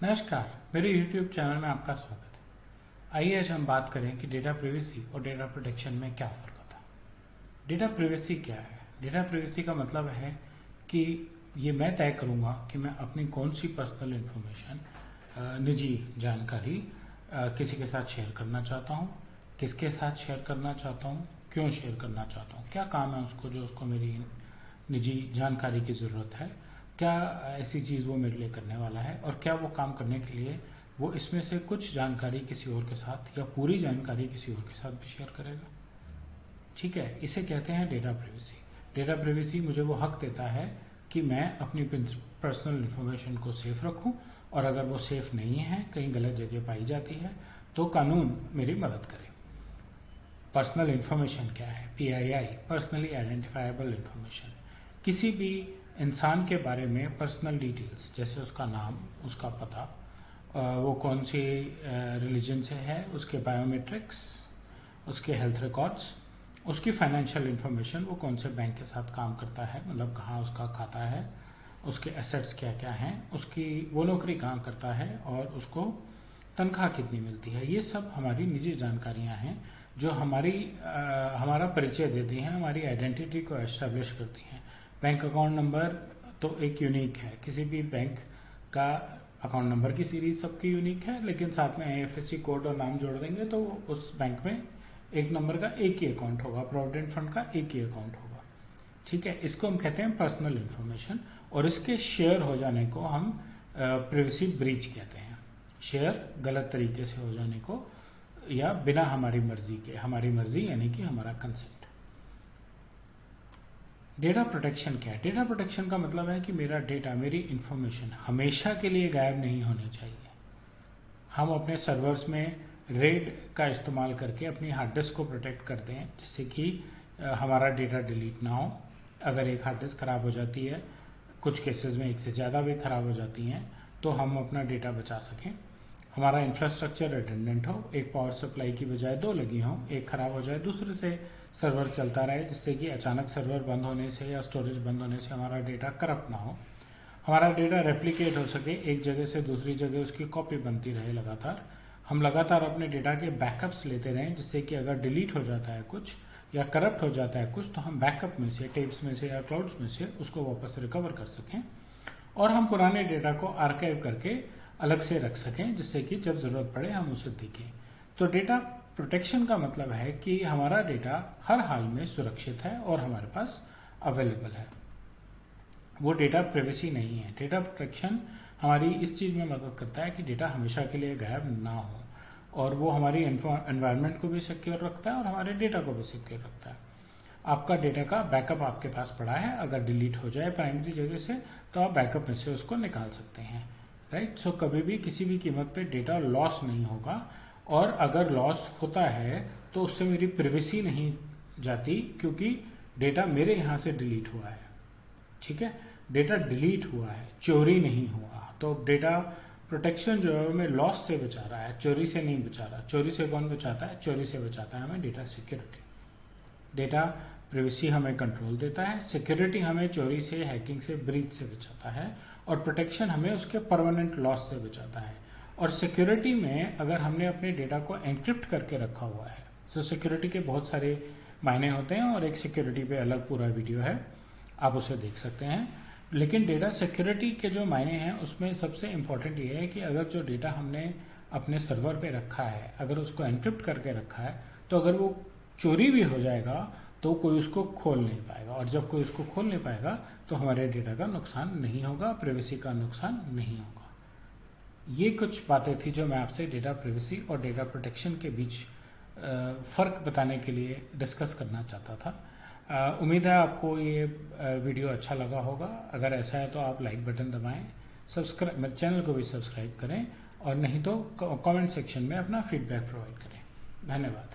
नमस्कार, मेरे YouTube channel में आपका स्वागत है। आइए आज हम बात करें कि डेटा प्रिवेसी और डेटा प्रोटेक्शन में क्या फ़र्क होता है। डेटा प्रिवेसी क्या है? डेटा प्रिवेसी का मतलब है कि ये मैं तय करूँगा कि मैं अपनी कौन सी पर्सनल इन्फॉर्मेशन, निजी जानकारी किसी के साथ शेयर करना चाहता हूँ, किसके साथ शेयर करना चाहता हूँ, क्यों शेयर करना चाहता हूँ, क्या काम है उसको जो उसको मेरी निजी जानकारी की ज़रूरत है, क्या ऐसी चीज़ वो मेरे लिए करने वाला है और क्या वो काम करने के लिए वो इसमें से कुछ जानकारी किसी और के साथ या पूरी जानकारी किसी और के साथ भी शेयर करेगा। ठीक है, इसे कहते हैं डेटा प्रिवेसी। डेटा प्रिवेसी मुझे वो हक देता है कि मैं अपनी पर्सनल इन्फॉर्मेशन को सेफ रखूं और अगर वो सेफ नहीं है, कहीं गलत जगह पाई जाती है, तो कानून मेरी मदद करे। पर्सनल इन्फॉर्मेशन क्या है? PII, personally identifiable information. किसी भी इंसान के बारे में पर्सनल डिटेल्स जैसे उसका नाम, उसका पता, वो कौन सी रिलीजन से है, उसके बायोमेट्रिक्स, उसके हेल्थ रिकॉर्ड्स, उसकी फाइनेंशियल इन्फॉर्मेशन, वो कौन से बैंक के साथ काम करता है, मतलब कहाँ उसका खाता है, उसके एसेट्स क्या क्या हैं, उसकी वो नौकरी कहाँ करता है और उसको तनख्वाह कितनी मिलती है। ये सब हमारी निजी जानकारियाँ हैं जो हमारा परिचय देती हैं, हमारी आइडेंटिटी को एस्टेब्लिश करती हैं। बैंक अकाउंट नंबर तो एक यूनिक है, किसी भी बैंक का अकाउंट नंबर की सीरीज सबकी यूनिक है, लेकिन साथ में IFSC कोड और नाम जोड़ देंगे तो उस बैंक में एक नंबर का एक ही अकाउंट होगा, प्रोविडेंट फंड का एक ही अकाउंट होगा। ठीक है, इसको हम कहते हैं पर्सनल इन्फॉर्मेशन और इसके शेयर हो जाने को हम प्रिवेसी ब्रीच कहते हैं। शेयर गलत तरीके से हो जाने को या बिना हमारी मर्जी के, हमारी मर्जी यानी कि हमारा कंसेंट। डेटा प्रोटेक्शन क्या है? डेटा प्रोटेक्शन का मतलब है कि मेरा डेटा, मेरी इंफॉर्मेशन हमेशा के लिए गायब नहीं होनी चाहिए। हम अपने सर्वर्स में रेड का इस्तेमाल करके अपनी हार्ड डिस्क को प्रोटेक्ट करते हैं जिससे कि हमारा डेटा डिलीट ना हो। अगर एक हार्ड डिस्क खराब हो जाती है, कुछ केसेस में एक से ज़्यादा भी खराब हो जाती हैं, तो हम अपना डेटा बचा सकें। हमारा इंफ्रास्ट्रक्चर रिडंडेंट हो, एक पावर सप्लाई की बजाय दो लगी हों, एक खराब हो जाए दूसरे से सर्वर चलता रहे, जिससे कि अचानक सर्वर बंद होने से या स्टोरेज बंद होने से हमारा डेटा करप्ट ना हो। हमारा डेटा रेप्लिकेट हो सके, एक जगह से दूसरी जगह उसकी कॉपी बनती रहे लगातार। हम लगातार अपने डेटा के बैकअप्स लेते रहें जिससे कि अगर डिलीट हो जाता है कुछ या करप्ट हो जाता है कुछ, तो हम बैकअप में से, टेप्स में से या क्लाउड्स में से उसको वापस रिकवर कर सकें और हम पुराने डेटा को आर्काइव करके अलग से रख सकें जिससे कि जब ज़रूरत पड़े हम उसे देखें। तो डेटा प्रोटेक्शन का मतलब है कि हमारा डेटा हर हाल में सुरक्षित है और हमारे पास अवेलेबल है। वो डेटा प्रिवेसी नहीं है। डेटा प्रोटेक्शन हमारी इस चीज़ में मदद करता है कि डेटा हमेशा के लिए गायब ना हो और वो हमारी एनवायरनमेंट को भी सिक्योर रखता है और हमारे डेटा को भी सिक्योर रखता है। आपका डेटा का बैकअप आपके पास पड़ा है, अगर डिलीट हो जाए प्राइमरी जगह से तो आप बैकअप में से उसको निकाल सकते हैं। राइट, सो कभी भी किसी भी कीमत पे डेटा लॉस नहीं होगा और अगर लॉस होता है तो उससे मेरी प्रिवेसी नहीं जाती क्योंकि डेटा मेरे यहाँ से डिलीट हुआ है। ठीक है, डेटा डिलीट हुआ है, चोरी नहीं हुआ। तो डेटा प्रोटेक्शन जो है हमें लॉस से बचा रहा है, चोरी से नहीं बचा रहा। चोरी से कौन बचाता है? चोरी से बचाता है हमें डेटा सिक्योरिटी। डेटा प्रिवेसी हमें कंट्रोल देता है, सिक्योरिटी हमें चोरी से, हैकिंग से, ब्रीच से बचाता है और प्रोटेक्शन हमें उसके परमानेंट लॉस से बचाता है। और सिक्योरिटी में अगर हमने अपने डेटा को एन्क्रिप्ट करके रखा हुआ है, तो सिक्योरिटी के बहुत सारे मायने होते हैं और एक सिक्योरिटी पे अलग पूरा वीडियो है, आप उसे देख सकते हैं। लेकिन डेटा सिक्योरिटी के जो मायने हैं उसमें सबसे इम्पॉर्टेंट ये है कि अगर जो डेटा हमने अपने सर्वर पे रखा है, अगर उसको एन्क्रिप्ट करके रखा है, तो अगर वो चोरी भी हो जाएगा तो कोई उसको खोल नहीं पाएगा और जब कोई उसको खोल नहीं पाएगा तो हमारे डेटा का नुकसान नहीं होगा, प्रिवेसी का नुकसान नहीं होगा। ये कुछ बातें थी जो मैं आपसे डेटा प्रिवेसी और डेटा प्रोटेक्शन के बीच फ़र्क बताने के लिए डिस्कस करना चाहता था। उम्मीद है आपको ये वीडियो अच्छा लगा होगा। अगर ऐसा है तो आप लाइक बटन दबाएं, सब्सक्राइब, मेरे चैनल को भी सब्सक्राइब करें और नहीं तो कमेंट सेक्शन में अपना फीडबैक प्रोवाइड करें। धन्यवाद।